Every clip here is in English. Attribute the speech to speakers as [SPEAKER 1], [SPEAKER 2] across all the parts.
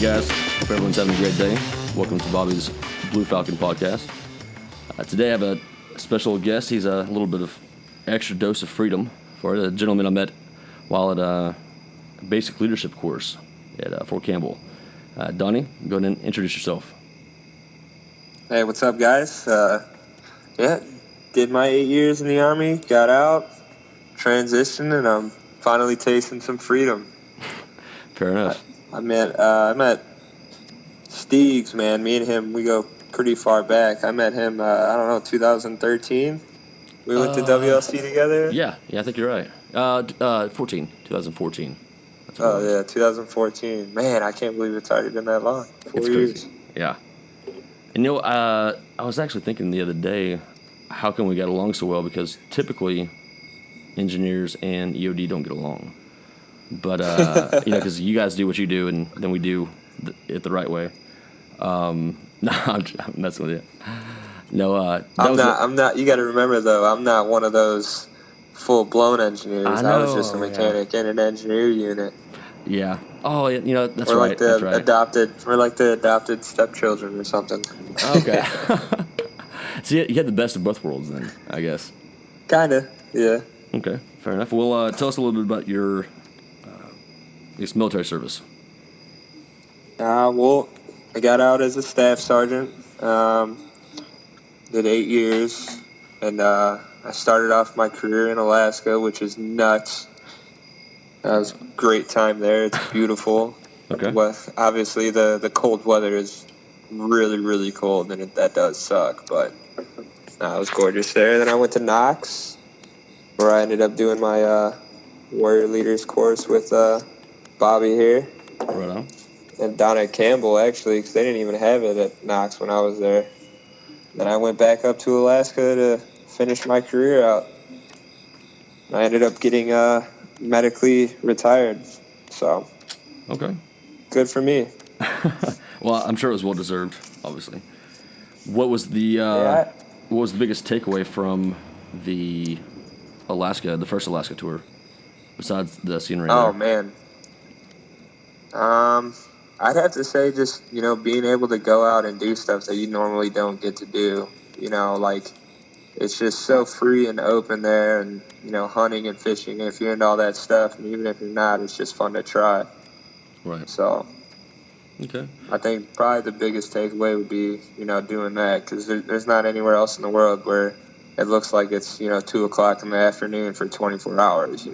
[SPEAKER 1] guys. Hope everyone's having a great day. Welcome to Bobby's Blue Falcon podcast. Today I have a special guest. He's a little bit of extra dose of freedom for a gentleman I met while at a basic leadership course at Fort Campbell. Donny, go ahead and introduce yourself.
[SPEAKER 2] Hey, what's up, guys? Did my 8 years in the Army, got out, transitioned, and I'm finally tasting some freedom.
[SPEAKER 1] Fair enough.
[SPEAKER 2] I met Steegs, man. Me and him, we go pretty far back. I met him, 2013. We went to WLC together.
[SPEAKER 1] Yeah, I think you're right. 2014. That's what it was.
[SPEAKER 2] 2014. Man, I can't believe it's already been that long. 4 years.
[SPEAKER 1] Crazy. Yeah. And I was actually thinking the other day, how come we got along so well? Because typically, engineers and EOD don't get along. But, because you guys do what you do, and then we do it the right way. No, I'm messing with you. No,
[SPEAKER 2] I'm not. You got to remember, though, I'm not one of those full-blown engineers. I was just a mechanic in an engineer unit.
[SPEAKER 1] Yeah. Oh, that's
[SPEAKER 2] we're
[SPEAKER 1] right.
[SPEAKER 2] Like the
[SPEAKER 1] that's right.
[SPEAKER 2] We're like the adopted stepchildren or something.
[SPEAKER 1] Okay. So you had the best of both worlds, then, I guess.
[SPEAKER 2] Kinda, yeah.
[SPEAKER 1] Okay, fair enough. Well, tell us a little bit about your military service.
[SPEAKER 2] Well, I got out as a staff sergeant. Did 8 years, and I started off my career in Alaska, which is nuts. It was a great time there. It's beautiful.
[SPEAKER 1] Okay.
[SPEAKER 2] Obviously, the cold weather is really, really cold, and that does suck, but it was gorgeous there. Then I went to Knox, where I ended up doing my Warrior Leaders course with Bobby here.
[SPEAKER 1] Right on.
[SPEAKER 2] And down at Campbell, actually, because they didn't even have it at Knox when I was there. Then I went back up to Alaska to finish my career out. I ended up getting medically retired, so
[SPEAKER 1] okay,
[SPEAKER 2] good for me.
[SPEAKER 1] Well, I'm sure it was well deserved. Obviously, what was the biggest takeaway from the first Alaska tour, besides the scenery?
[SPEAKER 2] Oh man, I'd have to say just being able to go out and do stuff that you normally don't get to do. It's just so free and open there, and hunting and fishing. If you're into all that stuff, and even if you're not, it's just fun to try.
[SPEAKER 1] Right.
[SPEAKER 2] So,
[SPEAKER 1] okay.
[SPEAKER 2] I think probably the biggest takeaway would be doing that, because there's not anywhere else in the world where it looks like it's 2:00 in the afternoon for 24 hours.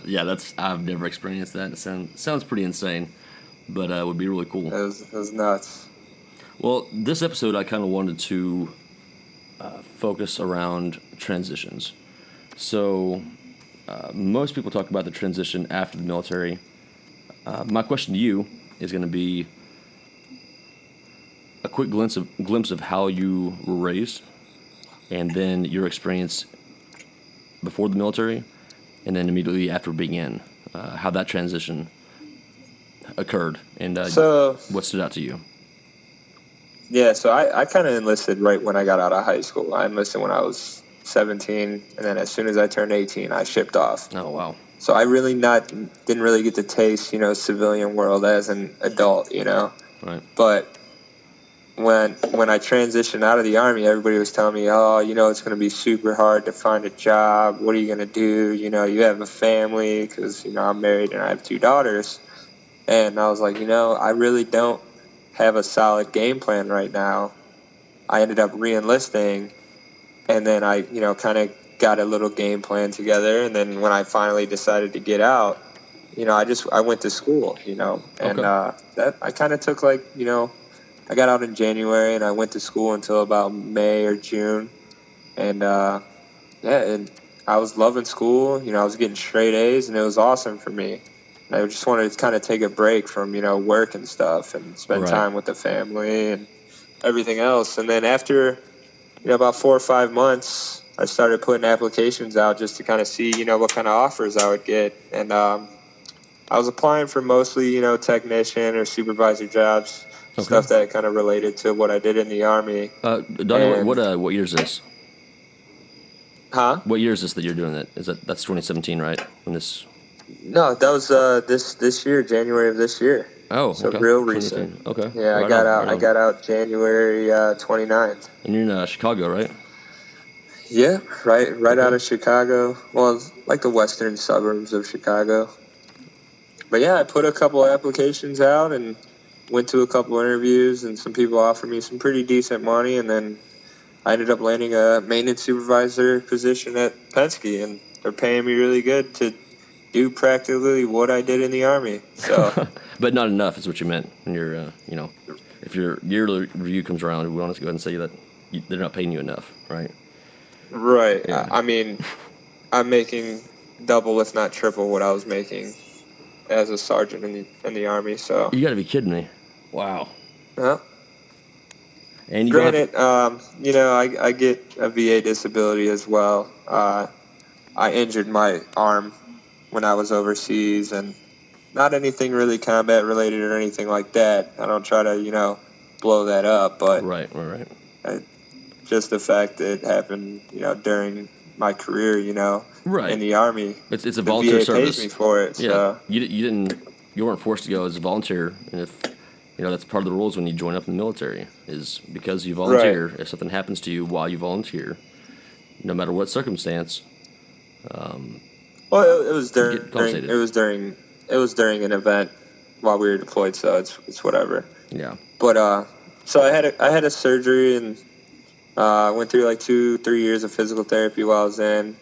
[SPEAKER 1] Yeah, I've never experienced that. It sounds pretty insane, but it would be really cool.
[SPEAKER 2] It was nuts.
[SPEAKER 1] Well, this episode I kind of wanted to focus around transitions. So most people talk about the transition after the military. My question to you is going to be a quick glimpse of how you were raised, and then your experience before the military, and then immediately after being in, how that transition occurred, and what stood out to you.
[SPEAKER 2] Yeah, so I kind of enlisted right when I got out of high school. I enlisted when I was 17, and then as soon as I turned 18, I shipped off.
[SPEAKER 1] Oh, wow.
[SPEAKER 2] So I really didn't really get to taste, civilian world as an adult,
[SPEAKER 1] Right.
[SPEAKER 2] But when I transitioned out of the Army, everybody was telling me, oh, it's going to be super hard to find a job. What are you going to do? You have a family, because, I'm married and I have 2 daughters. And I was like, I really don't have a solid game plan right now. I ended up re-enlisting, and then I, kind of got a little game plan together. And then when I finally decided to get out, I went to school, and that I kind of took I got out in January, and I went to school until about May or June, and and I was loving school. I was getting straight A's, and it was awesome for me. I just wanted to kind of take a break from, work and stuff, and spend time with the family and everything else. And then after, about 4 or 5 months, I started putting applications out just to kind of see, what kind of offers I would get. And I was applying for mostly, technician or supervisor jobs, stuff that kind of related to what I did in the Army.
[SPEAKER 1] Donny, what year is this?
[SPEAKER 2] Huh?
[SPEAKER 1] What year is this that you're doing that? That's 2017, right? When this?
[SPEAKER 2] No, that was this year, January of this year.
[SPEAKER 1] Oh,
[SPEAKER 2] So
[SPEAKER 1] okay.
[SPEAKER 2] real recent.
[SPEAKER 1] 2018. Okay.
[SPEAKER 2] Yeah,
[SPEAKER 1] Right on, right
[SPEAKER 2] I
[SPEAKER 1] on.
[SPEAKER 2] got out January 29th.
[SPEAKER 1] And you're in Chicago, right?
[SPEAKER 2] Yeah, right out
[SPEAKER 1] Okay.
[SPEAKER 2] of Chicago. Well, it's like the western suburbs of Chicago. But yeah, I put a couple applications out and went to a couple interviews, and some people offered me some pretty decent money, and then I ended up landing a maintenance supervisor position at Penske, and they're paying me really good to do practically what I did in the Army. So,
[SPEAKER 1] But not enough is what you meant. And if your yearly review comes around, we want to go ahead and say that they're not paying you enough, right?
[SPEAKER 2] right.
[SPEAKER 1] Yeah.
[SPEAKER 2] I mean, I'm making double, if not triple, what I was making as a sergeant in the Army. So,
[SPEAKER 1] You got to be kidding me. Wow.
[SPEAKER 2] well,
[SPEAKER 1] And you don't have
[SPEAKER 2] granted, I get a VA disability as well. I injured my arm when I was overseas, and not anything really combat related or anything like that. I don't try to, blow that up, but
[SPEAKER 1] right.
[SPEAKER 2] just the fact that it happened, during my career,
[SPEAKER 1] Right.
[SPEAKER 2] in the Army.
[SPEAKER 1] It's a
[SPEAKER 2] The
[SPEAKER 1] volunteer
[SPEAKER 2] VA
[SPEAKER 1] service.
[SPEAKER 2] pays me for it,
[SPEAKER 1] Yeah.
[SPEAKER 2] so.
[SPEAKER 1] You weren't forced to go as a volunteer, and if that's part of the rules when you join up in the military is because you volunteer.
[SPEAKER 2] Right.
[SPEAKER 1] If something happens to you while you volunteer, no matter what circumstance,
[SPEAKER 2] Well, it was
[SPEAKER 1] you get compensated.
[SPEAKER 2] it was during an event while we were deployed, so it's whatever.
[SPEAKER 1] Yeah.
[SPEAKER 2] But so I had a surgery and went through like 2-3 years of physical therapy while I was in.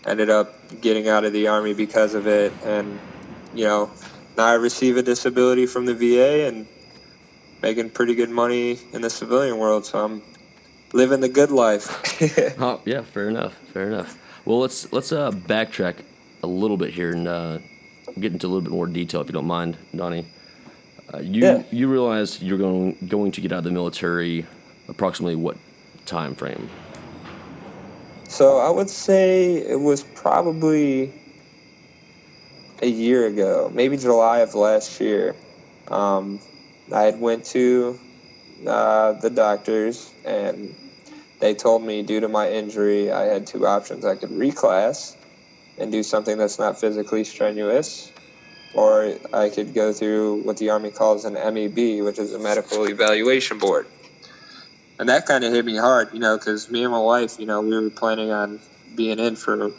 [SPEAKER 2] Ended up getting out of the Army because of it, and now I receive a disability from the VA and making pretty good money in the civilian world. So I'm living the good life.
[SPEAKER 1] Oh, yeah. Fair enough. Well, let's backtrack a little bit here and get into a little bit more detail, if you don't mind, Donnie.
[SPEAKER 2] Yeah.
[SPEAKER 1] You realize you're going to get out of the military approximately what time frame?
[SPEAKER 2] So I would say it was probably a year ago, maybe July of last year. I had went to the doctors, and they told me due to my injury, I had two options. I could reclass and do something that's not physically strenuous, or I could go through what the Army calls an MEB, which is a medical evaluation board. And that kind of hit me hard, because me and my wife, we were planning on being in for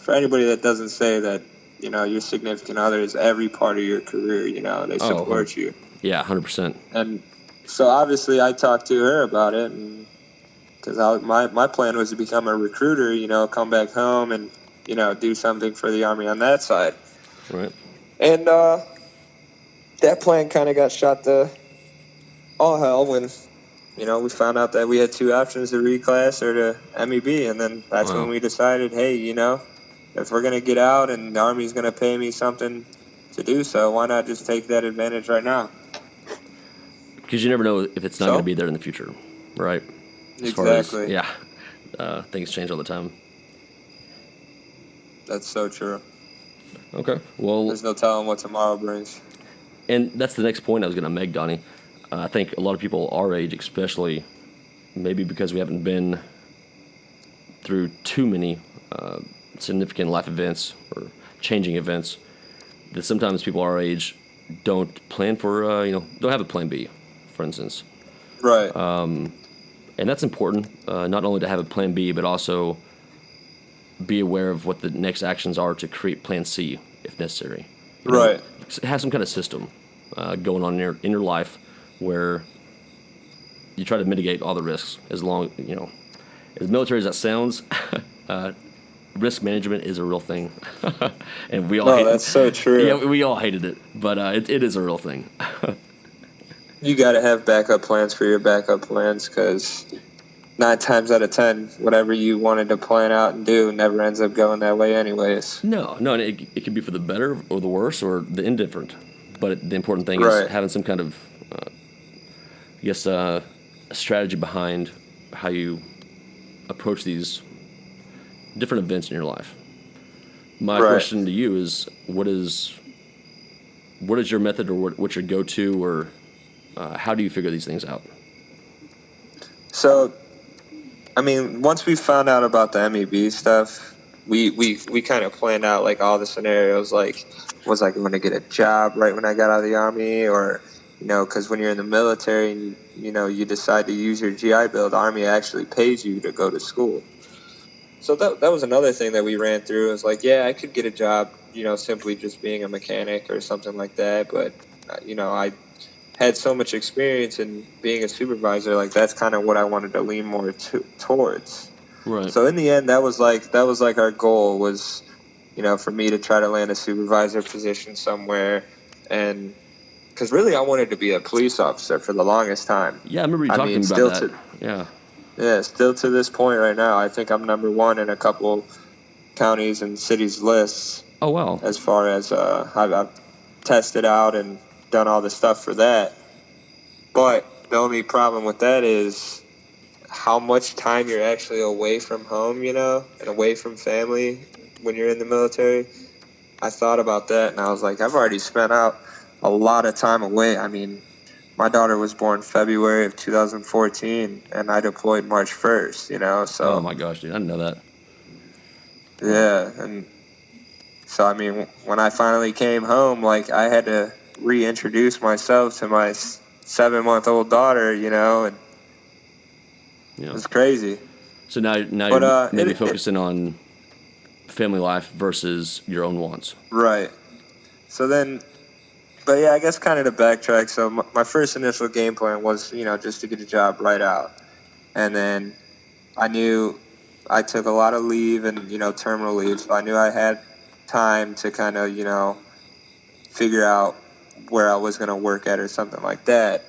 [SPEAKER 2] anybody that doesn't say that, your significant other is every part of your career, they support you.
[SPEAKER 1] Yeah, 100%.
[SPEAKER 2] And so obviously I talked to her about it, and because my plan was to become a recruiter, come back home and, do something for the Army on that side.
[SPEAKER 1] Right.
[SPEAKER 2] And that plan kind of got shot to all hell when, we found out that we had two options, to reclass or to MEB. And then that's when we decided, hey, if we're going to get out and the Army's going to pay me something to do so, why not just take that advantage right now?
[SPEAKER 1] Because you never know if it's not going to be there in the future, right?
[SPEAKER 2] Exactly.
[SPEAKER 1] Things change all the time.
[SPEAKER 2] That's so true.
[SPEAKER 1] Okay, well...
[SPEAKER 2] There's no telling what tomorrow brings.
[SPEAKER 1] And that's the next point I was going to make, Donnie. I think a lot of people our age, especially, maybe because we haven't been through too many significant life events or changing events, that sometimes people our age don't plan for, don't have a plan B, for instance.
[SPEAKER 2] Right.
[SPEAKER 1] And that's important, not only to have a plan B, but also be aware of what the next actions are to create plan C, if necessary.
[SPEAKER 2] Right.
[SPEAKER 1] Have some kind of system going on in your life where you try to mitigate all the risks as military as that sounds, risk management is a real thing. And we all
[SPEAKER 2] that's so true.
[SPEAKER 1] Yeah, we all hated it, but it is a real thing.
[SPEAKER 2] You got to have backup plans for your backup plans, because 9 times out of 10, whatever you wanted to plan out and do never ends up going that way anyways.
[SPEAKER 1] No, and it could be for the better or the worse or the indifferent. But the important thing is having some kind of, a strategy behind how you approach these different events in your life. My question to you is, what is your method, or what's your go-to, or how do you figure these things out?
[SPEAKER 2] So, I mean, once we found out about the MEB stuff, we kind of planned out like all the scenarios. Like, was I going to get a job right when I got out of the Army, or because when you're in the military and you decide to use your GI Bill, the Army actually pays you to go to school. So that was another thing that we ran through. It was like, yeah, I could get a job, simply just being a mechanic or something like that. But, I had so much experience in being a supervisor. Like, that's kind of what I wanted to lean more towards.
[SPEAKER 1] Right.
[SPEAKER 2] So in the end, that was like our goal was, for me to try to land a supervisor position somewhere. And because really I wanted to be a police officer for the longest time.
[SPEAKER 1] Yeah, I remember you talking about that.
[SPEAKER 2] Yeah, still to this point right now, I think I'm number one in a couple counties and cities lists.
[SPEAKER 1] Oh, wow.
[SPEAKER 2] As far as I've tested out and done all the stuff for that. But the only problem with that is how much time you're actually away from home, and away from family when you're in the military. I thought about that, and I was like, I've already spent out a lot of time away. I mean, my daughter was born February of 2014, and I deployed March 1st, so...
[SPEAKER 1] Oh, my gosh, dude, I didn't know that.
[SPEAKER 2] Yeah, and so, I mean, when I finally came home, like, I had to reintroduce myself to my 7-month-old daughter, and it was crazy.
[SPEAKER 1] So now you're maybe focusing on family life versus your own wants.
[SPEAKER 2] Right. So then... But yeah, I guess kind of to backtrack. So my first initial game plan was, just to get a job right out. And then I knew I took a lot of leave and, terminal leave. So I knew I had time to kind of, figure out where I was going to work at or something like that.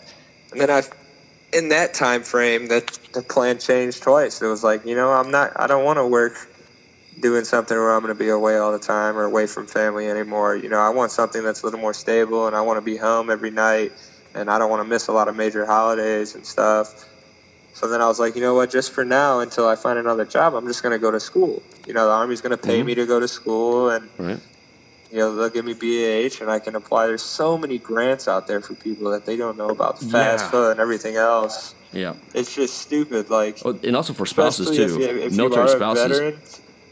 [SPEAKER 2] And then in that time frame, the plan changed twice. It was like, I don't want to work doing something where I'm going to be away all the time or away from family anymore. I want something that's a little more stable, and I want to be home every night, and I don't want to miss a lot of major holidays and stuff. So then I was like, you know what, just for now, until I find another job, I'm just going to go to school. The Army's going to pay me to go to school, and they'll give me BAH, and I can apply. There's so many grants out there for people that they don't know about, FAFSA and everything else.
[SPEAKER 1] Yeah.
[SPEAKER 2] It's just stupid. Like,
[SPEAKER 1] and also for spouses, too.
[SPEAKER 2] If
[SPEAKER 1] military
[SPEAKER 2] you are
[SPEAKER 1] spouses.
[SPEAKER 2] A veteran,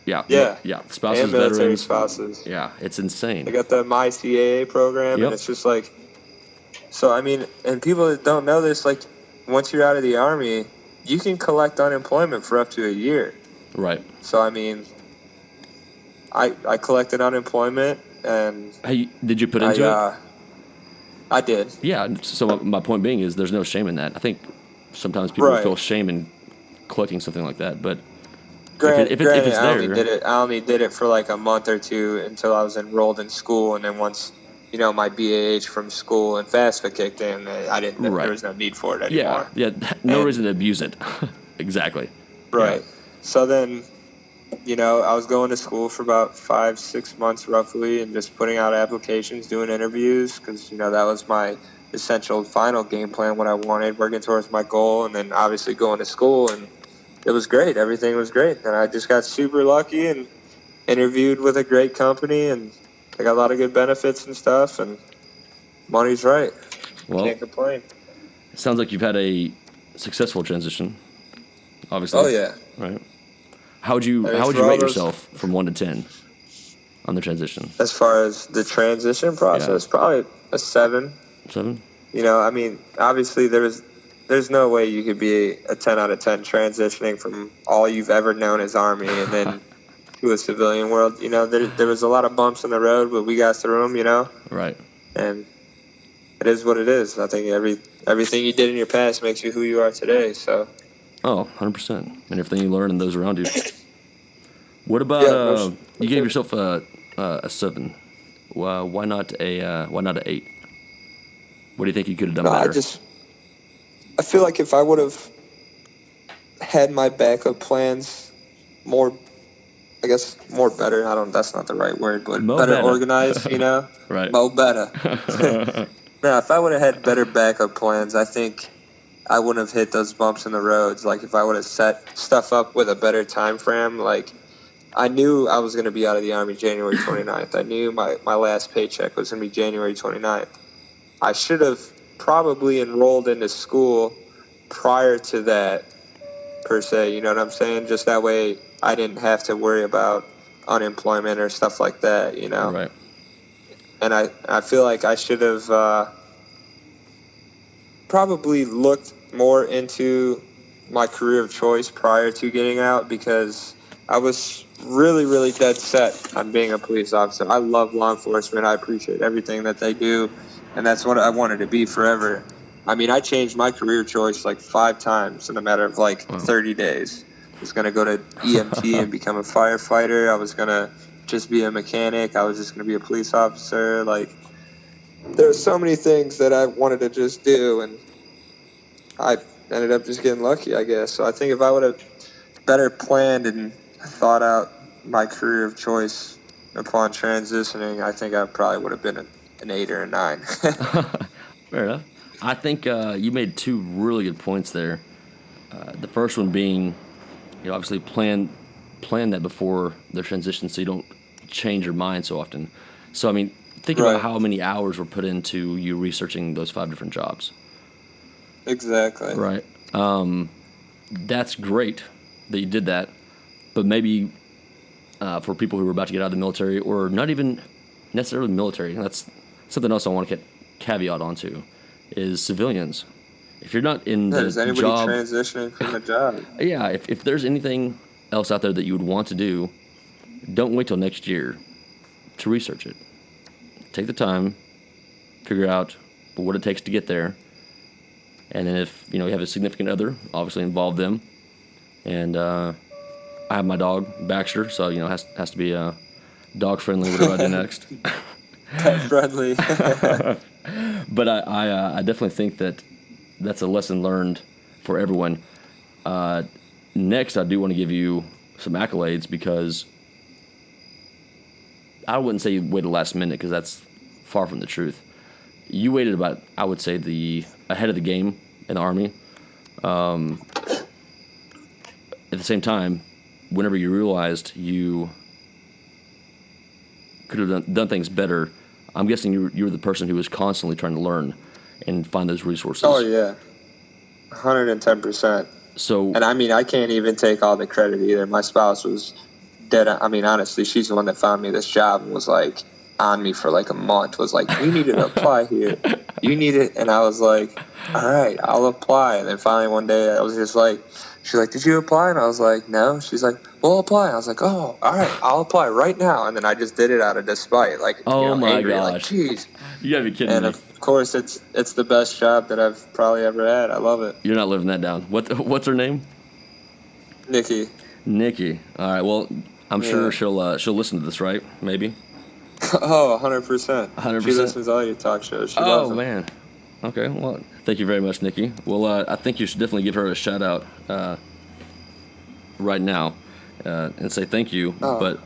[SPEAKER 1] Yeah. Spouses,
[SPEAKER 2] and military
[SPEAKER 1] veterans.
[SPEAKER 2] spouses.
[SPEAKER 1] Yeah, it's insane.
[SPEAKER 2] They got the MyCAA program, and it's just like... So, I mean, and people that don't know this, like, once you're out of the Army, you can collect unemployment for up to a year.
[SPEAKER 1] Right.
[SPEAKER 2] So, I mean, I collected unemployment, and...
[SPEAKER 1] Hey, did you put into it?
[SPEAKER 2] I did.
[SPEAKER 1] Yeah, so my point being is there's no shame in that. I think sometimes people feel shame in collecting something like that, but... If it's there,
[SPEAKER 2] I only did it for like a month or two until I was enrolled in school, and then once, my BAH from school and FAFSA kicked in, I didn't. There was no need for it anymore.
[SPEAKER 1] Yeah, no reason to abuse it. Exactly.
[SPEAKER 2] Right. Yeah. So then, I was going to school for about 5-6 months roughly, and just putting out applications, doing interviews, because that was my essential final game plan. What I wanted, working towards my goal, and then obviously going to school and. It was great. Everything was great. And I just got super lucky and interviewed with a great company, and I got a lot of good benefits and stuff, and money's right.
[SPEAKER 1] Well,
[SPEAKER 2] can't complain.
[SPEAKER 1] It sounds like you've had a successful transition, obviously.
[SPEAKER 2] Oh, yeah.
[SPEAKER 1] Right. How would you rate yourself from 1 to 10 on the transition?
[SPEAKER 2] As far as the transition process, probably a 7.
[SPEAKER 1] 7?
[SPEAKER 2] I mean, obviously there's no way you could be a 10 out of 10 transitioning from all you've ever known as Army and then to a civilian world. There was a lot of bumps in the road, but we got through them,
[SPEAKER 1] Right.
[SPEAKER 2] And it is what it is. I think everything you did in your past makes you who you are today, so.
[SPEAKER 1] Oh, 100%. And everything you learn and those around you. What about, you gave yourself a 7. Why not an 8? What do you think you could have done better?
[SPEAKER 2] I feel like if I would have had my backup plans more better. That's not the right word, but better organized,
[SPEAKER 1] Right.
[SPEAKER 2] Mo better. No, if I would have had better backup plans, I think I wouldn't have hit those bumps in the roads. Like, if I would have set stuff up with a better time frame, like, I knew I was going to be out of the Army January 29th. I knew my last paycheck was going to be January 29th. I should have probably enrolled into school prior to that, per se, you know what I'm saying? Just that way I didn't have to worry about unemployment or stuff like that, you know.
[SPEAKER 1] Right.
[SPEAKER 2] And I feel like I should have probably looked more into my career of choice prior to getting out, because I was really, really dead set on being a police officer. I love law enforcement. I appreciate everything that they do, and that's what I wanted to be forever. I mean, I changed my career choice like 5 times in a matter of like 30 days. I was going to go to EMT and become a firefighter. I was going to just be a mechanic. I was just going to be a police officer. Like, there's so many things that I wanted to just do, and I ended up just getting lucky, I guess. So I think if I would have better planned and thought out my career of choice upon transitioning, I think I probably would have been an 8 or a 9.
[SPEAKER 1] Fair enough. I think you made 2 really good points there. The first one being, obviously plan that before the transition so you don't change your mind so often. So, I mean, think about how many hours were put into you researching those 5 different jobs.
[SPEAKER 2] Exactly.
[SPEAKER 1] Right. That's great that you did that, but maybe for people who are about to get out of the military, or not even necessarily military, that's something else I want to caveat onto, is civilians. If you're not in the
[SPEAKER 2] is anybody
[SPEAKER 1] job,
[SPEAKER 2] transitioning from a job?
[SPEAKER 1] Yeah, if there's anything else out there that you would want to do, don't wait till next year to research it. Take the time, figure out what it takes to get there, and then if you have a significant other, obviously involve them. And I have my dog Baxter, so has to be dog friendly. Whatever I do next,
[SPEAKER 2] pet friendly.
[SPEAKER 1] But I definitely think that's a lesson learned for everyone. Next, I do want to give you some accolades, because I wouldn't say you waited last minute, because that's far from the truth. You waited about, I would say, ahead of the game in the Army. At the same time, whenever you realized you could have done things better, I'm guessing you were the person who was constantly trying to learn and find those resources.
[SPEAKER 2] Oh, yeah. 110%.
[SPEAKER 1] So,
[SPEAKER 2] and I mean, I can't even take all the credit either. My spouse was dead. I mean, honestly, she's the one that found me this job and was like on me for like a month. Was like, you need to apply here. You need it. And I was like, all right, I'll apply. And then finally one day I was just like, she's like, did you apply? And I was like, no. She's like, well, apply. I was like, oh, all right, I'll apply right now. And then I just did it out of despite. Like,
[SPEAKER 1] my
[SPEAKER 2] angry,
[SPEAKER 1] gosh.
[SPEAKER 2] Like, jeez.
[SPEAKER 1] You gotta be kidding me.
[SPEAKER 2] Of course, it's the best job that I've probably ever had. I love it.
[SPEAKER 1] You're not living that down. What's her name?
[SPEAKER 2] Nikki.
[SPEAKER 1] All right. Well, I'm sure she'll listen to this, right? Maybe.
[SPEAKER 2] Oh, 100%.
[SPEAKER 1] 100%.
[SPEAKER 2] She listens to all your talk shows. She loves them.
[SPEAKER 1] Man. Okay. Well, thank you very much, Nikki. Well, I think you should definitely give her a shout out right now and say thank you.
[SPEAKER 2] Oh,
[SPEAKER 1] but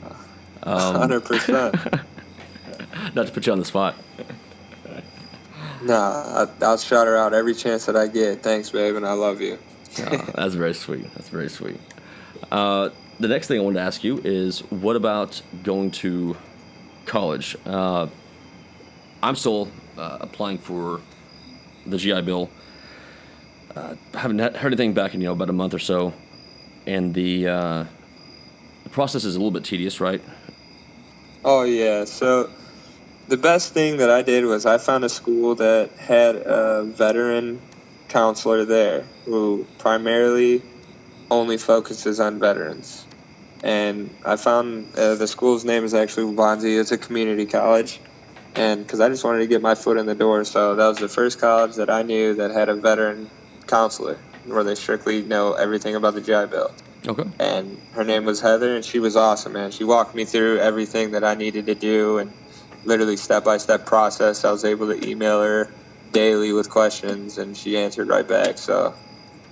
[SPEAKER 2] 100%.
[SPEAKER 1] Not to put you on the spot.
[SPEAKER 2] Nah, I'll shout her out every chance that I get. Thanks, babe, and I love you.
[SPEAKER 1] That's very sweet. The next thing I wanted to ask you is, what about going to college? I'm still applying for the GI Bill. Haven't heard anything back in about a month or so, and the process is a little bit tedious, right?
[SPEAKER 2] Oh yeah. So the best thing that I did was I found a school that had a veteran counselor there who primarily only focuses on veterans. And I found the school's name is actually Waubonsie. It's a community college. And because I just wanted to get my foot in the door, so that was the first college that I knew that had a veteran counselor, where they strictly know everything about the GI Bill.
[SPEAKER 1] Okay.
[SPEAKER 2] And her name was Heather, and she was awesome, man. She walked me through everything that I needed to do, and literally step-by-step process. I was able to email her daily with questions, and she answered right back. So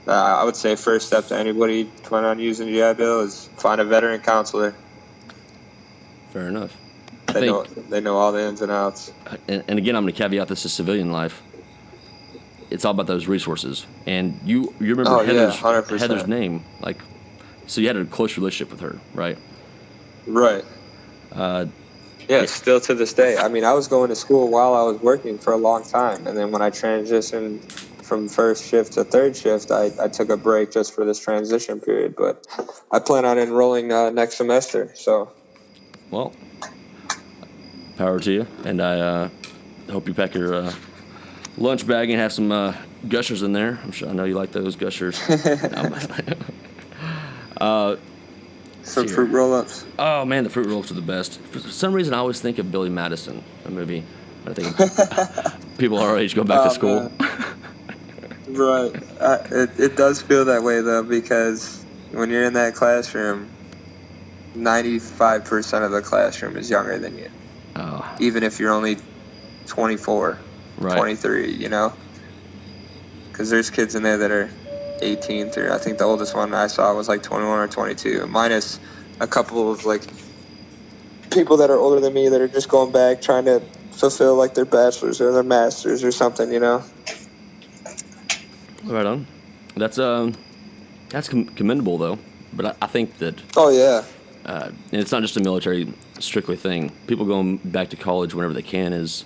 [SPEAKER 2] I would say first step to anybody planning on using GI Bill is find a veteran counselor.
[SPEAKER 1] Fair enough.
[SPEAKER 2] They know all the ins and outs.
[SPEAKER 1] And again, I'm going to caveat this to civilian life. It's all about those resources. And you remember Heather's name, like, so you had a close relationship with her, right?
[SPEAKER 2] Right. Yeah, still to this day. I mean, I was going to school while I was working for a long time, and then when I transitioned from first shift to third shift, I took a break just for this transition period. But I plan on enrolling next semester, so.
[SPEAKER 1] Well, power to you, and I hope you pack your lunch bag and have some gushers in there. I know you like those gushers.
[SPEAKER 2] Some fruit roll-ups.
[SPEAKER 1] Oh man, the fruit roll-ups are the best. For some reason, I always think of Billy Madison, the movie. I think people our age go back to school.
[SPEAKER 2] Right. It does feel that way though, because when you're in that classroom, 95% of the classroom is younger than you.
[SPEAKER 1] Oh.
[SPEAKER 2] Even if you're only 24,
[SPEAKER 1] Right.
[SPEAKER 2] 23, you know? Because there's kids in there that are 18 through, I think the oldest one I saw was like 21 or 22, minus a couple of like people that are older than me that are just going back trying to fulfill like their bachelor's or their master's or something, you know?
[SPEAKER 1] Right on. That's commendable though, but I think that.
[SPEAKER 2] Oh yeah.
[SPEAKER 1] And it's not just a military strictly thing. People going back to college whenever they can is,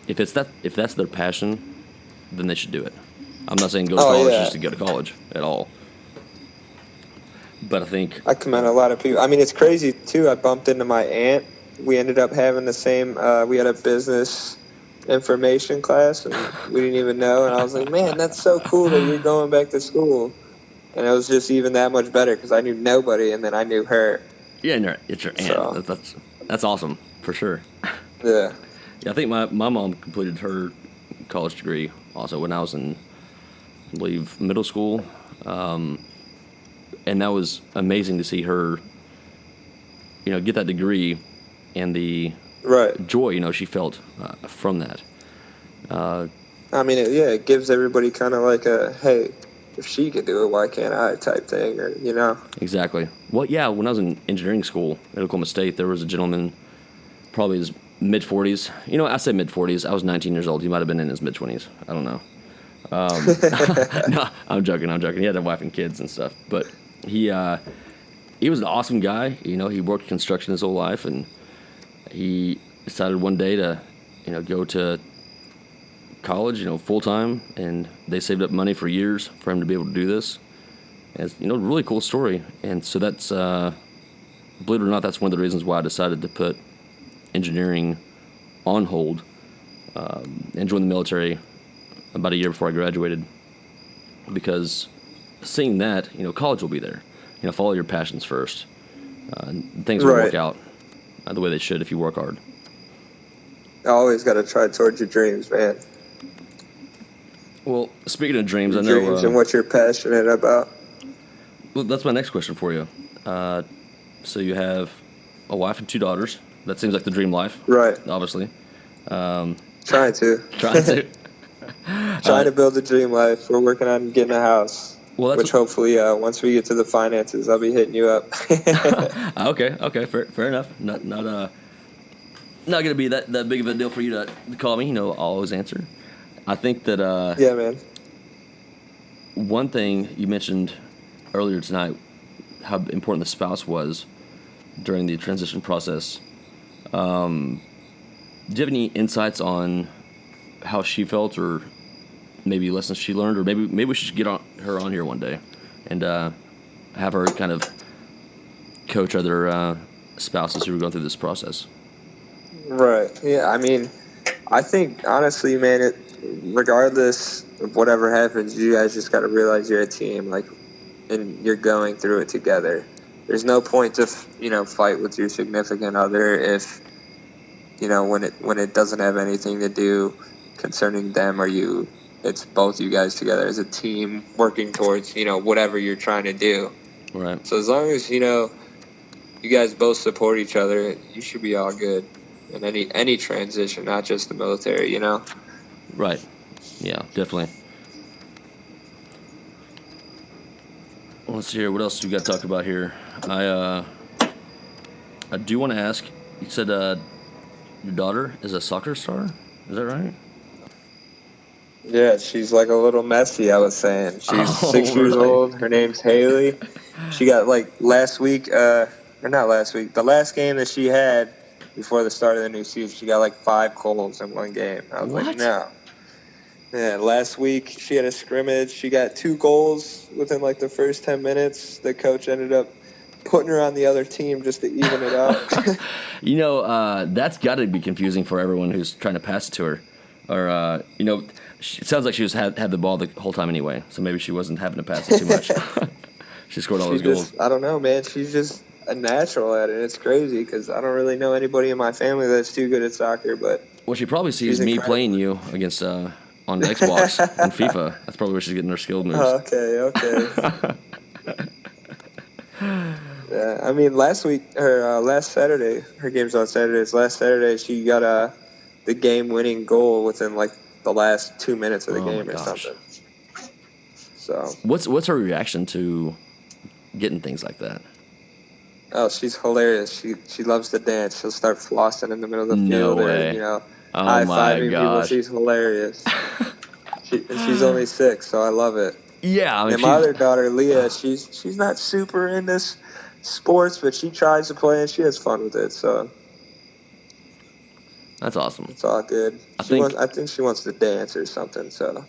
[SPEAKER 1] if that's their passion, then they should do it. I'm not saying go to college just to go to college at all. But I think
[SPEAKER 2] I commend a lot of people. I mean, it's crazy too. I bumped into my aunt. We ended up having the same. We had a business information class, and we didn't even know. And I was like, man, that's so cool that you're going back to school. And it was just even that much better because I knew nobody, and then I knew her.
[SPEAKER 1] Yeah, and it's your aunt. So. That's awesome for sure.
[SPEAKER 2] Yeah.
[SPEAKER 1] Yeah, I think my mom completed her college degree also when I was in, I believe, middle school. And that was amazing to see her, get that degree and the joy, she felt from that.
[SPEAKER 2] I mean, it gives everybody kind of like a, hey, if she could do it, why can't I type thing, or,
[SPEAKER 1] Exactly. Well, yeah, when I was in engineering school at Oklahoma State, there was a gentleman, probably his mid-40s. I say mid-40s. I was 19 years old. He might have been in his mid-20s. I don't know. No, I'm joking. He had a wife and kids and stuff. But he was an awesome guy. He worked construction his whole life, and he decided one day to, go to college, full-time, and they saved up money for years for him to be able to do this. And it's, a really cool story. And so that's, believe it or not, that's one of the reasons why I decided to put engineering on hold and join the military about a year before I graduated, because seeing that, college will be there. Follow your passions first. And things will work out the way they should if you work hard.
[SPEAKER 2] I always got to try towards your dreams, man.
[SPEAKER 1] Well, speaking of dreams, I know...
[SPEAKER 2] Dreams and what you're passionate about.
[SPEAKER 1] Well, that's my next question for you. So you have a wife and 2 daughters. That seems like the dream life.
[SPEAKER 2] Right.
[SPEAKER 1] Obviously.
[SPEAKER 2] Trying to.
[SPEAKER 1] Trying to.
[SPEAKER 2] Trying to build a dream life. We're working on getting a house.
[SPEAKER 1] Well,
[SPEAKER 2] which hopefully, once we get to the finances, I'll be hitting you up.
[SPEAKER 1] Okay, fair enough. Not gonna be that big of a deal for you to call me. I'll always answer. I think that.
[SPEAKER 2] Yeah, man.
[SPEAKER 1] One thing you mentioned earlier tonight, how important the spouse was during the transition process. Do you have any insights on how she felt, or maybe lessons she learned, or maybe we should get her on here one day and have her kind of coach other spouses who are going through this process?
[SPEAKER 2] Right. Yeah. I mean, I think honestly, man, regardless of whatever happens, you guys just got to realize you're a team, and you're going through it together. There's no point to fight with your significant other if when it doesn't have anything to do concerning them or you. It's both you guys together as a team working towards, whatever you're trying to do.
[SPEAKER 1] Right.
[SPEAKER 2] So as long as, you guys both support each other, you should be all good in any transition, not just the military,
[SPEAKER 1] Right. Yeah, definitely. Well, let's see here. What else do we got to talk about here? I do want to ask, you said your daughter is a soccer star? Is that right?
[SPEAKER 2] Yeah, she's like a little Messi, I was saying. She's 6 years old. Her name's Haley. She got last week, or not last week, the last game that she had before the start of the new season, she got 5 goals in one game. I was like, no. Yeah, last week she had a scrimmage. She got 2 goals within the first 10 minutes. The coach ended up putting her on the other team just to even it out.
[SPEAKER 1] That's got to be confusing for everyone who's trying to pass it to her. Or, it sounds like she had the ball the whole time anyway, so maybe she wasn't having to pass it too much. She scored all those goals.
[SPEAKER 2] I don't know, man. She's just a natural at it. It's crazy because I don't really know anybody in my family that's too good at soccer, but...
[SPEAKER 1] Well, she probably sees me playing you against on Xbox and FIFA. That's probably where she's getting her skilled moves.
[SPEAKER 2] Okay. Yeah, I mean, last Saturday, her game's on Saturdays. Last Saturday, she got the game-winning goal within like the last 2 minutes of the game or something. So
[SPEAKER 1] what's her reaction to getting things like that?
[SPEAKER 2] Oh, she's hilarious. She loves to dance. She'll start flossing in the middle of the
[SPEAKER 1] No
[SPEAKER 2] field,
[SPEAKER 1] way.
[SPEAKER 2] or high-fiving people. She's hilarious. She's only 6, so I love it.
[SPEAKER 1] Yeah, I mean,
[SPEAKER 2] and my other daughter, Leah, she's not super into sports, but she tries to play and she has fun with it. So
[SPEAKER 1] that's awesome.
[SPEAKER 2] It's all good. I think she wants to dance or something. So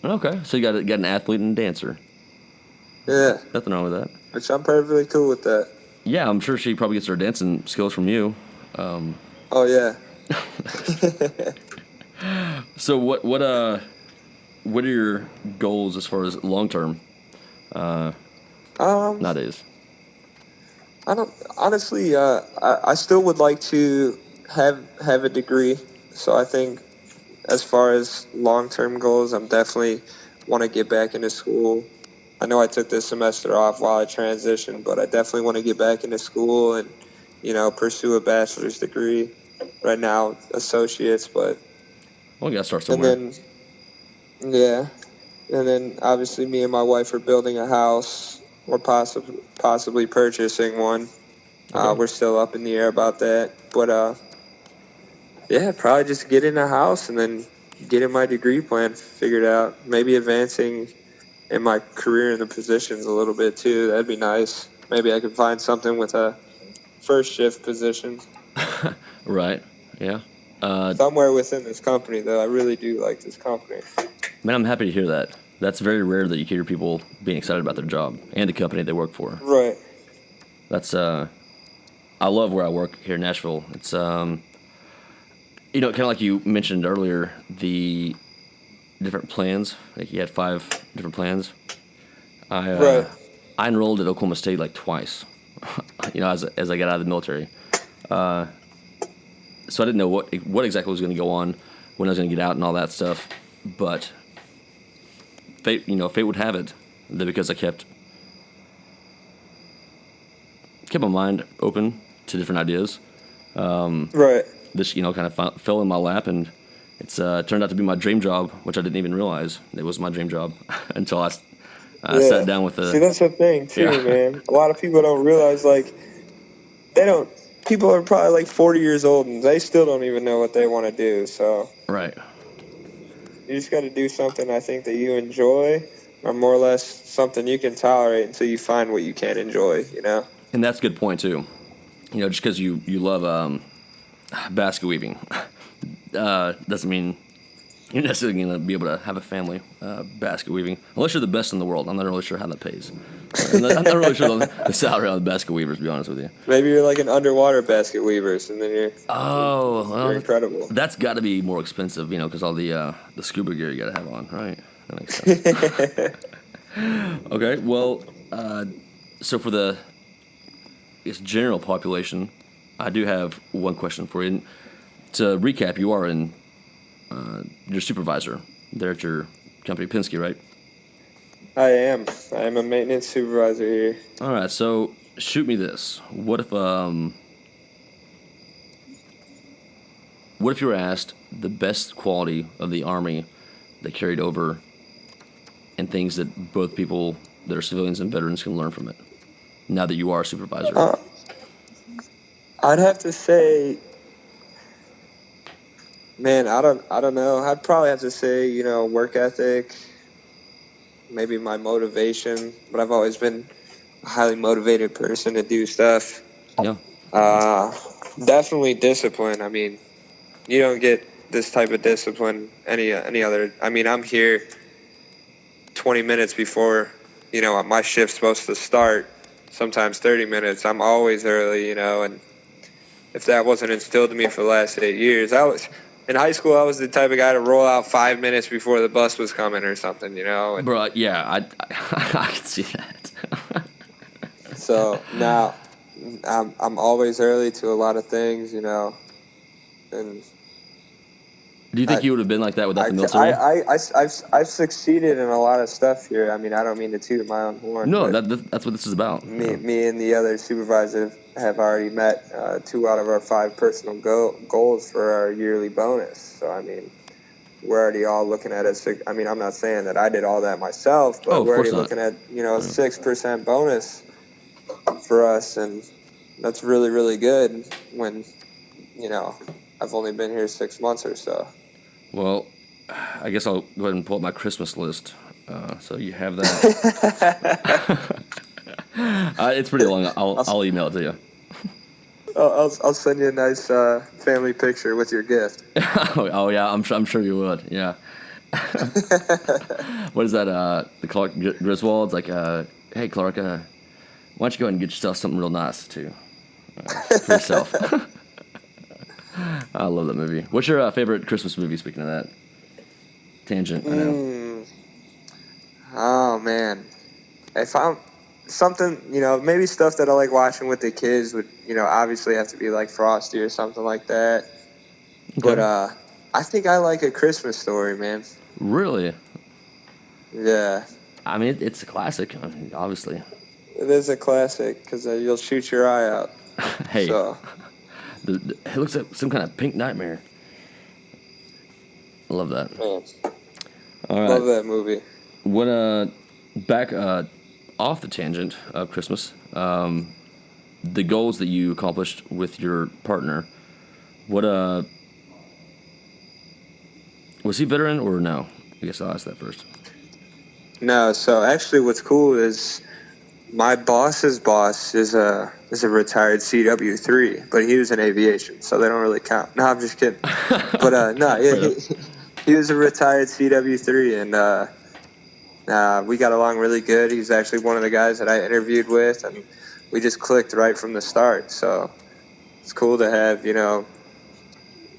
[SPEAKER 1] okay, so you got an athlete and a dancer.
[SPEAKER 2] Yeah,
[SPEAKER 1] nothing wrong with that.
[SPEAKER 2] Which I'm perfectly cool with that.
[SPEAKER 1] Yeah, I'm sure she probably gets her dancing skills from you.
[SPEAKER 2] Oh yeah.
[SPEAKER 1] So what are your goals as far as long term? Nowadays.
[SPEAKER 2] I don't honestly. I still would like to have a degree. So I think, as far as long term goals, I'm definitely want to get back into school. I know I took this semester off while I transitioned, but I definitely want to get back into school and, pursue a bachelor's degree. Right now, associates, but...
[SPEAKER 1] Well, you got to start somewhere.
[SPEAKER 2] And then obviously me and my wife are building a house. We're possibly purchasing one. Okay. We're still up in the air about that. But, probably just get in a house and then getting my degree plan figured out. Maybe advancing in my career in the positions a little bit too. That'd be nice. Maybe I could find something with a first shift position.
[SPEAKER 1] Right. Yeah.
[SPEAKER 2] Somewhere within this company, though. I really do like this company.
[SPEAKER 1] Man, I'm happy to hear that. That's very rare that you hear people being excited about their job and the company they work for.
[SPEAKER 2] Right.
[SPEAKER 1] That's I love where I work here in Nashville. It's kind of like you mentioned earlier, the different plans. Like you had 5 different plans.
[SPEAKER 2] Right.
[SPEAKER 1] I enrolled at Oklahoma State like twice. As I got out of the military. So I didn't know what exactly was going to go on, when I was going to get out and all that stuff. But fate would have it that because I kept my mind open to different ideas.
[SPEAKER 2] Right.
[SPEAKER 1] This kind of fell in my lap, and it's turned out to be my dream job, which I didn't even realize it was my dream job until I sat down with the...
[SPEAKER 2] See, that's the thing too, man. A lot of people don't realize, people are probably like 40 years old and they still don't even know what they want to do. So
[SPEAKER 1] right.
[SPEAKER 2] You just got to do something I think that you enjoy, or more or less something you can tolerate until you find what you can enjoy.
[SPEAKER 1] And that's a good point too. Just because you love basket weaving doesn't mean you're necessarily going to be able to have a family basket weaving, unless you're the best in the world. I'm not really sure how that pays. I'm not really sure the salary on the basket weavers, to be honest with you.
[SPEAKER 2] Maybe you're like an underwater basket weavers, and then you're you're incredible.
[SPEAKER 1] That's got to be more expensive, because all the scuba gear you got to have on, right? That makes sense. Okay, well, so for the general population, I do have one question for you. And to recap, you are your supervisor there at your company, Penske, right?
[SPEAKER 2] I am. I am a maintenance supervisor here.
[SPEAKER 1] All right, so shoot me this. What if you were asked the best quality of the Army that carried over and things that both people that are civilians and veterans can learn from it, now that you are a supervisor?
[SPEAKER 2] I'd have to say, man, I don't know. I'd probably have to say, work ethic, maybe my motivation, but I've always been a highly motivated person to do stuff.
[SPEAKER 1] Yeah.
[SPEAKER 2] Definitely discipline. I mean, you don't get this type of discipline any other. I mean, I'm here 20 minutes before, my shift's supposed to start. sometimes 30 minutes. I'm always early, and if that wasn't instilled in me for the last 8 years, in high school, I was the type of guy to roll out 5 minutes before the bus was coming or something, and
[SPEAKER 1] Bro, yeah, I can see that.
[SPEAKER 2] so now I'm always early to a lot of things, and
[SPEAKER 1] Do you think you would have been like that without the military?
[SPEAKER 2] I've succeeded in a lot of stuff here. I mean, I don't mean to toot my own horn.
[SPEAKER 1] No,
[SPEAKER 2] but
[SPEAKER 1] that's what this is about.
[SPEAKER 2] Me and the other supervisor have already met 2 out of our 5 personal goals for our yearly bonus. So, I mean, we're already all looking at it. I mean, I'm not saying that I did all that myself, but we're already looking at, a 6% bonus for us. And that's really, really good when, I've only been here 6 months or so.
[SPEAKER 1] Well, I guess I'll go ahead and pull up my Christmas list. So you have that. It's pretty long. I'll email it to you.
[SPEAKER 2] I'll send you a nice family picture with your gift.
[SPEAKER 1] Oh yeah, I'm sure you would. Yeah. What is that? The Clark Griswold's like, hey Clark, why don't you go ahead and get yourself something real nice too, for yourself. I love that movie. What's your favorite Christmas movie? Speaking of that, tangent. I know.
[SPEAKER 2] Oh man, if I'm something, maybe stuff that I like watching with the kids would, obviously have to be like Frosty or something like that. Okay. But I think I like A Christmas Story, man.
[SPEAKER 1] Really?
[SPEAKER 2] Yeah.
[SPEAKER 1] I mean, it's a classic. I mean, obviously.
[SPEAKER 2] It is a classic because you'll shoot your eye out.
[SPEAKER 1] Hey. So. It looks like some kind of pink nightmare. I love that.
[SPEAKER 2] Man.
[SPEAKER 1] All right.
[SPEAKER 2] Love that movie.
[SPEAKER 1] What back off the tangent of Christmas, the goals that you accomplished with your partner, what was he veteran or no? I guess I'll ask that first.
[SPEAKER 2] No, so actually what's cool is my boss's boss is a retired CW3, but he was in aviation, so they don't really count. No, I'm just kidding. But no, yeah, he was a retired CW3, and we got along really good. He's actually one of the guys that I interviewed with, and we just clicked right from the start. So it's cool to have,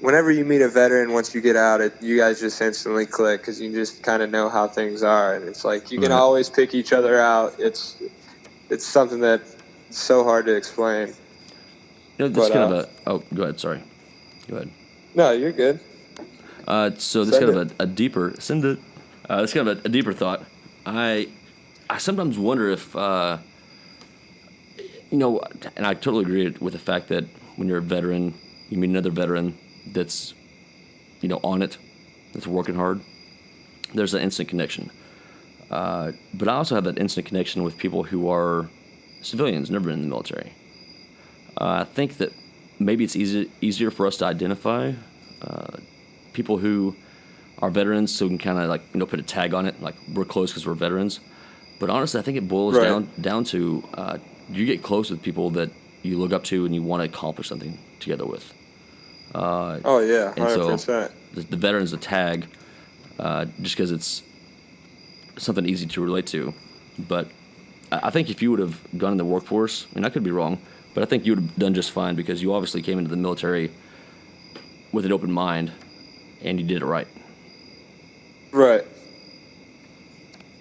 [SPEAKER 2] whenever you meet a veteran, once you get out, you guys just instantly click because you just kind of know how things are, and it's like you can always pick each other out. It's something that's so hard to explain.
[SPEAKER 1] This kind of a... Oh, go ahead. Sorry. Go ahead.
[SPEAKER 2] No, you're good.
[SPEAKER 1] So this kind of a deeper... Send it. This kind of a deeper thought. I sometimes wonder if... and I totally agree with the fact that when you're a veteran, you meet another veteran that's, on it, that's working hard. There's an instant connection. But I also have that instant connection with people who are civilians, never been in the military. I think that maybe it's easier for us to identify people who are veterans, so we can kind of put a tag on it, like we're close because we're veterans. But honestly, I think it boils down to you get close with people that you look up to and you want to accomplish something together with.
[SPEAKER 2] Oh yeah, 100%.
[SPEAKER 1] And so the veteran's a tag, just because it's something easy to relate to. But I think if you would have gone in the workforce, and I could be wrong, but I think you would have done just fine because you obviously came into the military with an open mind, and you did it right.
[SPEAKER 2] Right.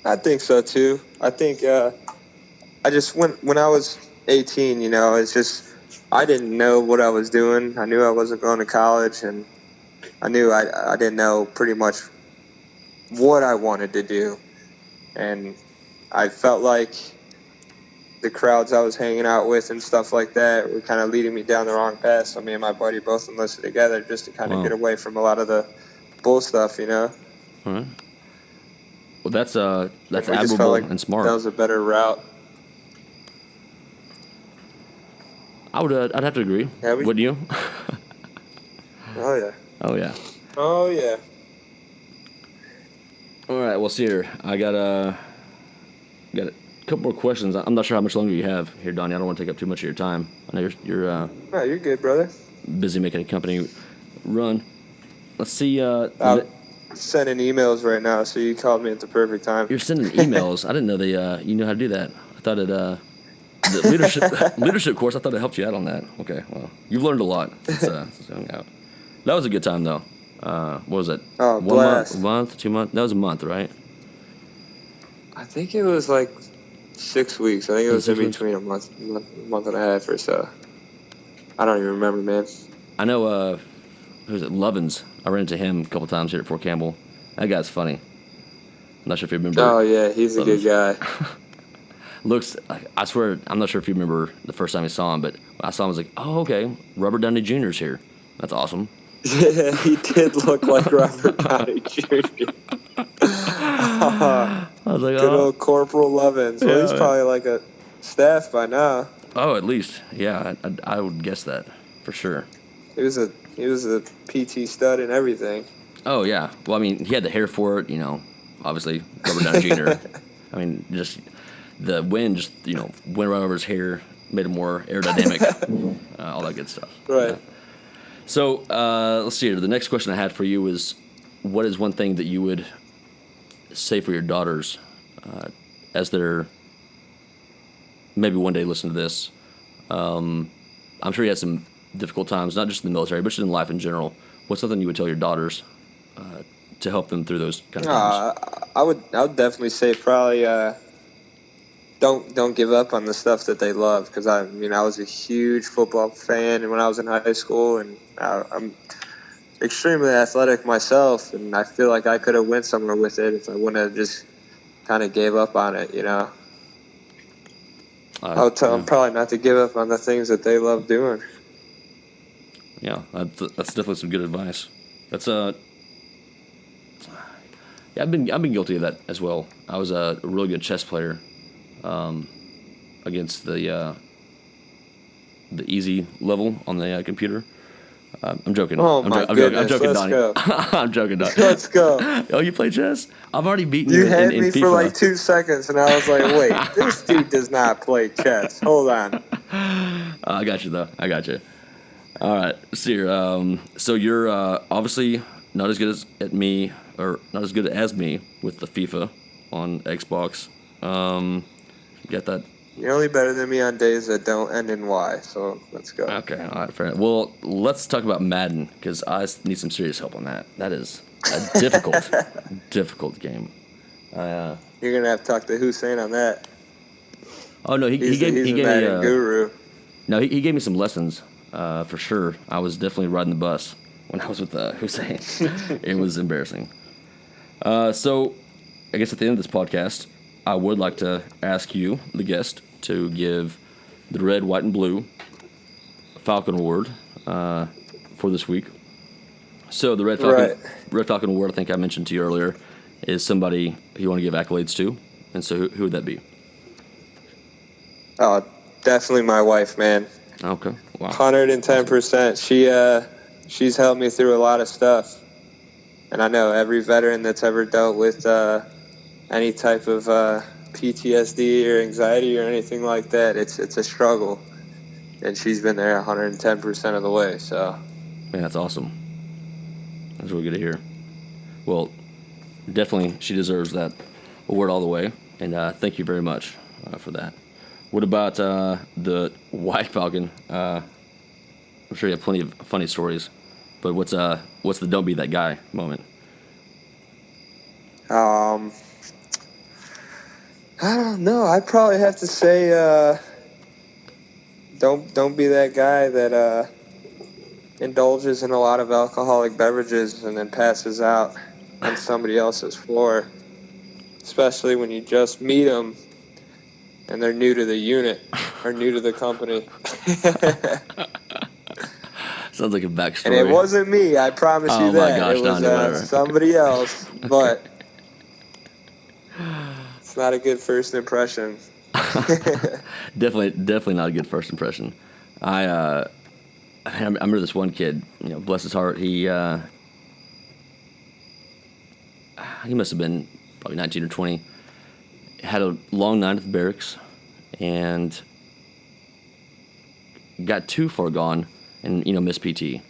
[SPEAKER 2] I think so too. I think I just when I was 18, it's just I didn't know what I was doing. I knew I wasn't going to college, and I knew I didn't know pretty much what I wanted to do. And I felt like the crowds I was hanging out with and stuff like that were kind of leading me down the wrong path. So me and my buddy both enlisted together just to kind of get away from a lot of the bull stuff,
[SPEAKER 1] All right. Well, that's
[SPEAKER 2] just
[SPEAKER 1] admirable
[SPEAKER 2] like
[SPEAKER 1] and smart.
[SPEAKER 2] That was a better route.
[SPEAKER 1] I'd have to agree.
[SPEAKER 2] Yeah,
[SPEAKER 1] Wouldn't you?
[SPEAKER 2] Oh yeah.
[SPEAKER 1] Oh yeah.
[SPEAKER 2] Oh yeah.
[SPEAKER 1] All right. Well, see here. I got a couple more questions. I'm not sure how much longer you have here, Donnie. I don't want to take up too much of your time. I know you're
[SPEAKER 2] No, you're good, brother.
[SPEAKER 1] busy making a company run. Let's see.
[SPEAKER 2] I'm sending emails right now, so you called me at the perfect time.
[SPEAKER 1] You're sending emails. I didn't know you know how to do that. I thought The leadership course. I thought it helped you out on that. Okay, well, you've learned a lot since hung out. That was a good time though. What was it?
[SPEAKER 2] Oh,
[SPEAKER 1] 1
[SPEAKER 2] blast.
[SPEAKER 1] month, 2 months? That was a month, right?
[SPEAKER 2] I think it was like 6 weeks. I think it was in
[SPEAKER 1] 6 weeks?
[SPEAKER 2] between a month and a half or so. I don't even remember, man.
[SPEAKER 1] I know. Who's it? Lovins. I ran into him a couple times here at Fort Campbell. That guy's funny. I'm not sure if you remember.
[SPEAKER 2] Oh yeah, he's a good guy.
[SPEAKER 1] Looks, I swear, I'm not sure if you remember the first time you saw him, but when I saw him, I was like, oh, okay, Robert Downey Jr.'s here. That's awesome.
[SPEAKER 2] Yeah, he did look like Robert Downey Jr.
[SPEAKER 1] I was like,
[SPEAKER 2] Good old Corporal Lovins. Well, he's probably like a staff by now.
[SPEAKER 1] Oh, at least, yeah, I would guess that for sure.
[SPEAKER 2] He was a PT stud and everything.
[SPEAKER 1] Oh yeah, well, I mean, he had the hair for it, obviously Robert Downey Jr. I mean, just the wind, went right over his hair, made him more aerodynamic, all that good stuff.
[SPEAKER 2] Right.
[SPEAKER 1] Yeah. So let's see here. The next question I had for you is, what is one thing that you would say for your daughters as they're maybe one day listen to this? I'm sure you had some difficult times, not just in the military, but just in life in general. What's something you would tell your daughters to help them through those kind of times?
[SPEAKER 2] I would definitely say probably don't give up on the stuff that they love, because I was a huge football fan when I was in high school, and I'm extremely athletic myself, and I feel like I could have went somewhere with it if I wouldn't have just kind of gave up on it. I would tell them probably not to give up on the things that they love doing.
[SPEAKER 1] Yeah, that's definitely some good advice. That's yeah, I've been guilty of that as well. I was a really good chess player against the easy level on the computer. I'm joking.
[SPEAKER 2] Oh my goodness!
[SPEAKER 1] I'm joking,
[SPEAKER 2] Let's
[SPEAKER 1] Donnie.
[SPEAKER 2] go.
[SPEAKER 1] I'm joking, Donnie.
[SPEAKER 2] Let's go.
[SPEAKER 1] Oh, you play chess? I've already beaten you
[SPEAKER 2] You had
[SPEAKER 1] in
[SPEAKER 2] me
[SPEAKER 1] FIFA.
[SPEAKER 2] for like 2 seconds, and I was like, wait, this dude does not play chess. Hold on.
[SPEAKER 1] I got you, though. I got you. All right. So you're obviously not as good as me with the FIFA on Xbox. Get that?
[SPEAKER 2] You're only better than me on days that don't end in Y, so let's go.
[SPEAKER 1] Okay. All right. Fair enough. Well, let's talk about Madden, because I need some serious help on that. That is a difficult game.
[SPEAKER 2] You're going to have to talk to Hussein on that.
[SPEAKER 1] Oh, no. He gave
[SPEAKER 2] a
[SPEAKER 1] me
[SPEAKER 2] Madden guru.
[SPEAKER 1] No, he gave me some lessons, for sure. I was definitely riding the bus when I was with Hussein. It was embarrassing. So, I guess at the end of this podcast, I would like to ask you, the guest, to give the Red, White, and Blue Falcon Award for this week. So, the Red Falcon Award, I think I mentioned to you earlier, is somebody you want to give accolades to. And so, who would that be?
[SPEAKER 2] Oh, definitely my wife, man.
[SPEAKER 1] Okay. Wow.
[SPEAKER 2] 110%. She's helped me through a lot of stuff. And I know every veteran that's ever dealt with any type of PTSD or anxiety or anything like that, it's a struggle. And she's been there 110% of the way. So,
[SPEAKER 1] man, that's awesome. That's really good to hear. Well, definitely she deserves that award all the way. And thank you very much for that. What about the White Falcon? I'm sure you have plenty of funny stories, but what's the "don't be that guy" moment?
[SPEAKER 2] I don't know. I'd probably have to say, don't be that guy that indulges in a lot of alcoholic beverages and then passes out on somebody else's floor, especially when you just meet them and they're new to the unit or new to the company.
[SPEAKER 1] Sounds like a backstory.
[SPEAKER 2] And it wasn't me, I promise you that.
[SPEAKER 1] My gosh,
[SPEAKER 2] it was
[SPEAKER 1] Donnie,
[SPEAKER 2] somebody else, but it's not a good first impression.
[SPEAKER 1] Definitely not a good first impression. I remember this one kid, bless his heart, he must have been probably 19 or 20, had a long night at the barracks, and got too far gone and, missed PT.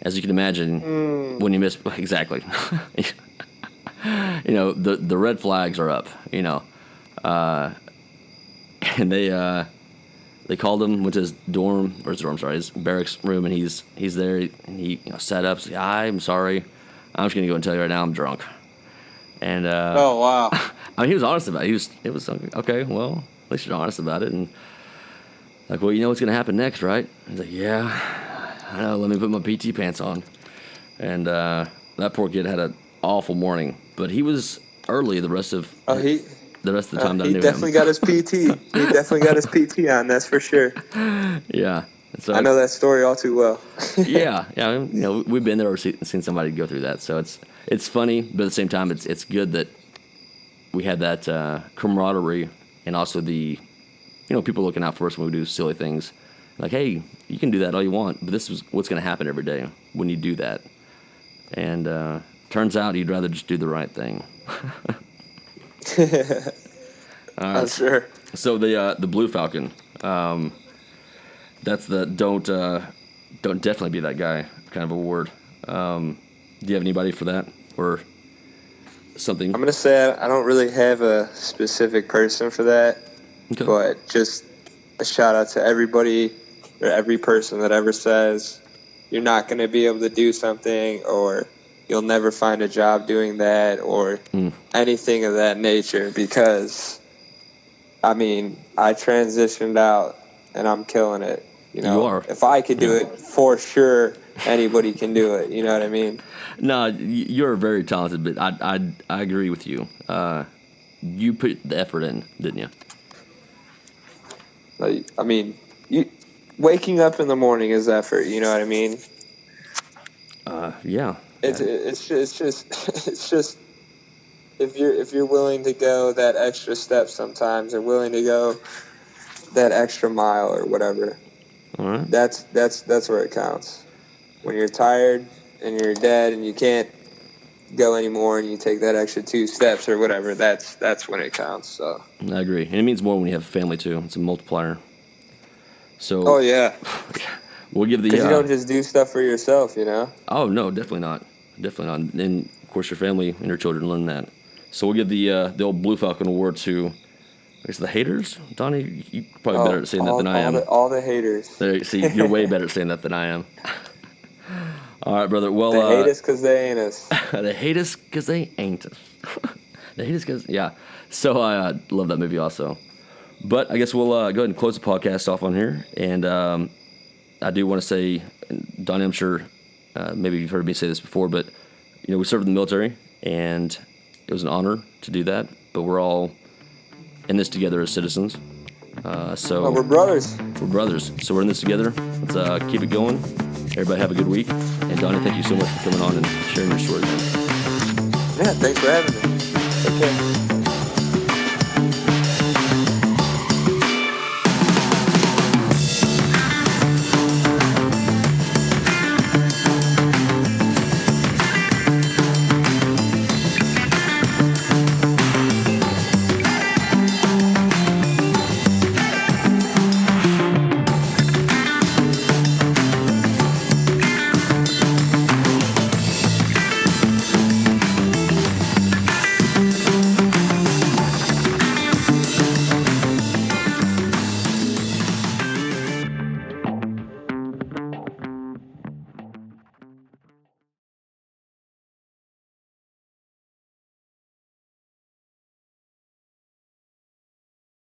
[SPEAKER 1] As you can imagine, when you miss, exactly. The red flags are up, and they they called him, went to his his barracks room, and he's there, and he sat up, said, I'm sorry, I'm just gonna go and tell you right now, I'm drunk. And
[SPEAKER 2] oh wow,
[SPEAKER 1] I mean, he was honest about it. It was okay. Well, at least you're honest about it, and like, well, you know what's gonna happen next, right? He's like, yeah, I know. Let me put my PT pants on. And that poor kid had an awful morning, but he was early the rest of the time that I knew him.
[SPEAKER 2] He definitely got his PT. He definitely got his PT on. That's for sure.
[SPEAKER 1] Yeah. So
[SPEAKER 2] I know that story all too well.
[SPEAKER 1] yeah. I mean, we've been there or seen somebody go through that, so it's funny, but at the same time, it's good that we had that camaraderie and also the people looking out for us when we do silly things. Like, hey, you can do that all you want, but this is what's going to happen every day when you do that. And turns out you'd rather just do the right thing.
[SPEAKER 2] I'm sure.
[SPEAKER 1] So the Blue Falcon, that's the don't definitely be that guy kind of award. Do you have anybody for that or something?
[SPEAKER 2] I'm gonna say I don't really have a specific person for that,
[SPEAKER 1] okay.
[SPEAKER 2] But just a shout out to everybody or every person that ever says you're not gonna be able to do something or you'll never find a job doing that or anything of that nature, because I mean, I transitioned out and I'm killing it. You are. If I could do it, for sure anybody can do it. You know what I mean?
[SPEAKER 1] No, you're very talented, but I agree with you. You put the effort in, didn't you?
[SPEAKER 2] I mean, waking up in the morning is effort. You know what I mean?
[SPEAKER 1] Yeah.
[SPEAKER 2] It's just if you're willing to go that extra step sometimes, or willing to go that extra mile or whatever.
[SPEAKER 1] All right.
[SPEAKER 2] That's where it counts. When you're tired and you're dead and you can't go anymore, and you take that extra 2 steps or whatever, that's when it counts. So
[SPEAKER 1] I agree, and it means more when you have a family too. It's a multiplier. So.
[SPEAKER 2] Oh yeah.
[SPEAKER 1] We'll give the.
[SPEAKER 2] Because you don't just do stuff for yourself, you know.
[SPEAKER 1] Oh no, definitely not. And of course, your family and your children learn that. So we'll give the old Blue Falcon award to, I guess, the haters. Donnie, you're probably better at saying that than I am.
[SPEAKER 2] All the haters.
[SPEAKER 1] See, you're way better at saying that than I am. All right, brother. Well,
[SPEAKER 2] they hate us because they ain't us.
[SPEAKER 1] They hate us because they ain't us. They hate us because, yeah. So I love that movie also. But I guess we'll go ahead and close the podcast off on here. And I do want to say, Donnie, I'm sure maybe you've heard me say this before, but we served in the military, and it was an honor to do that. But we're all in this together as citizens. So
[SPEAKER 2] we're brothers.
[SPEAKER 1] We're brothers. So we're in this together. Let's keep it going. Everybody have a good week. And Donnie, thank you so much for coming on and sharing your story, man.
[SPEAKER 2] Yeah, thanks for having me. Okay.